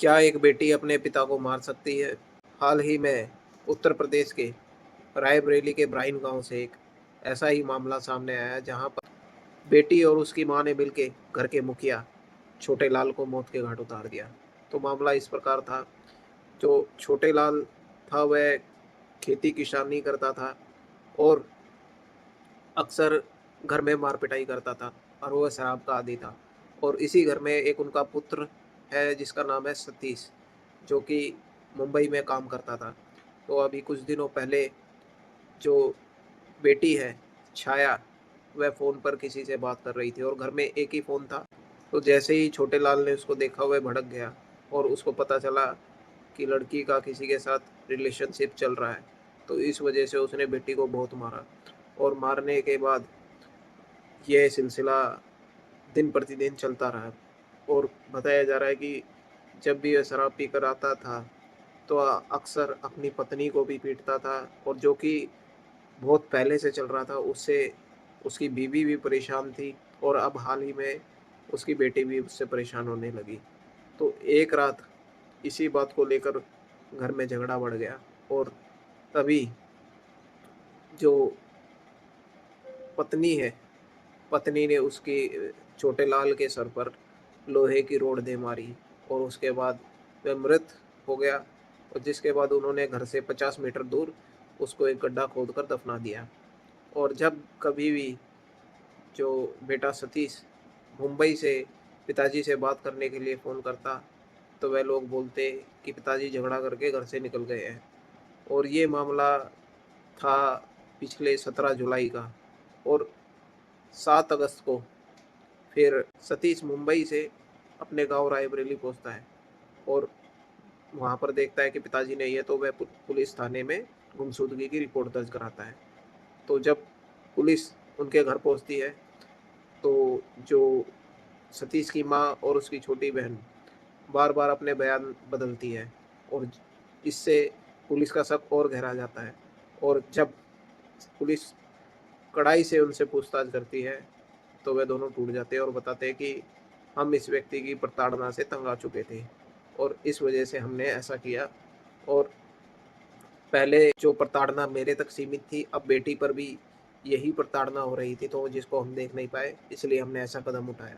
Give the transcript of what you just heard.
क्या एक बेटी अपने पिता को मार सकती है? हाल ही में उत्तर प्रदेश के रायबरेली के ब्राइन गांव से एक ऐसा ही मामला सामने आया जहां पर बेटी और उसकी मां ने मिलकर घर के मुखिया छोटे लाल को मौत के घाट उतार दिया। तो मामला इस प्रकार था, जो छोटे लाल था वह खेती किसानी करता था और अक्सर घर में मार पिटाई करता था और वह शराब का आदी था। और इसी घर में एक उनका पुत्र है जिसका नाम है सतीश, जो कि मुंबई में काम करता था। तो अभी कुछ दिनों पहले जो बेटी है छाया, वह फ़ोन पर किसी से बात कर रही थी और घर में एक ही फ़ोन था। तो जैसे ही छोटे लाल ने उसको देखा वह भड़क गया और उसको पता चला कि लड़की का किसी के साथ रिलेशनशिप चल रहा है। तो इस वजह से उसने बेटी को बहुत मारा और मारने के बाद यह सिलसिला दिन प्रतिदिन चलता रहा और बताया जा रहा है कि जब भी वह शराब पीकर आता था तो अक्सर अपनी पत्नी को भी पीटता था और जो कि बहुत पहले से चल रहा था, उससे उसकी बीवी भी परेशान थी और अब हाल ही में उसकी बेटी भी उससे परेशान होने लगी। तो एक रात इसी बात को लेकर घर में झगड़ा बढ़ गया और तभी जो पत्नी है, पत्नी ने उसकी छोटे लाल के सर पर लोहे की रॉड दे मारी और उसके बाद वह मृत हो गया और जिसके बाद उन्होंने घर से 50 मीटर दूर उसको एक गड्ढा खोदकर दफना दिया। और जब कभी भी जो बेटा सतीश मुंबई से पिताजी से बात करने के लिए फ़ोन करता, तो वह लोग बोलते कि पिताजी झगड़ा करके घर से निकल गए हैं। और ये मामला था पिछले 17 जुलाई का। और 7 अगस्त को फिर सतीश मुंबई से अपने गाँव रायबरेली पहुँचता है और वहाँ पर देखता है कि पिताजी नहीं है, तो वह पुलिस थाने में गुमशुदगी की रिपोर्ट दर्ज कराता है। तो जब पुलिस उनके घर पहुँचती है, तो जो सतीश की माँ और उसकी छोटी बहन बार-बार अपने बयान बदलती है और इससे पुलिस का शक और गहरा जाता है। और जब पुलिस कड़ाई से उनसे पूछताछ करती है, तो वे दोनों टूट जाते हैं और बताते हैं कि हम इस व्यक्ति की प्रताड़ना से तंग आ चुके थे और इस वजह से हमने ऐसा किया। और पहले जो प्रताड़ना मेरे तक सीमित थी, अब बेटी पर भी यही प्रताड़ना हो रही थी, तो जिसको हम देख नहीं पाए, इसलिए हमने ऐसा कदम उठाया।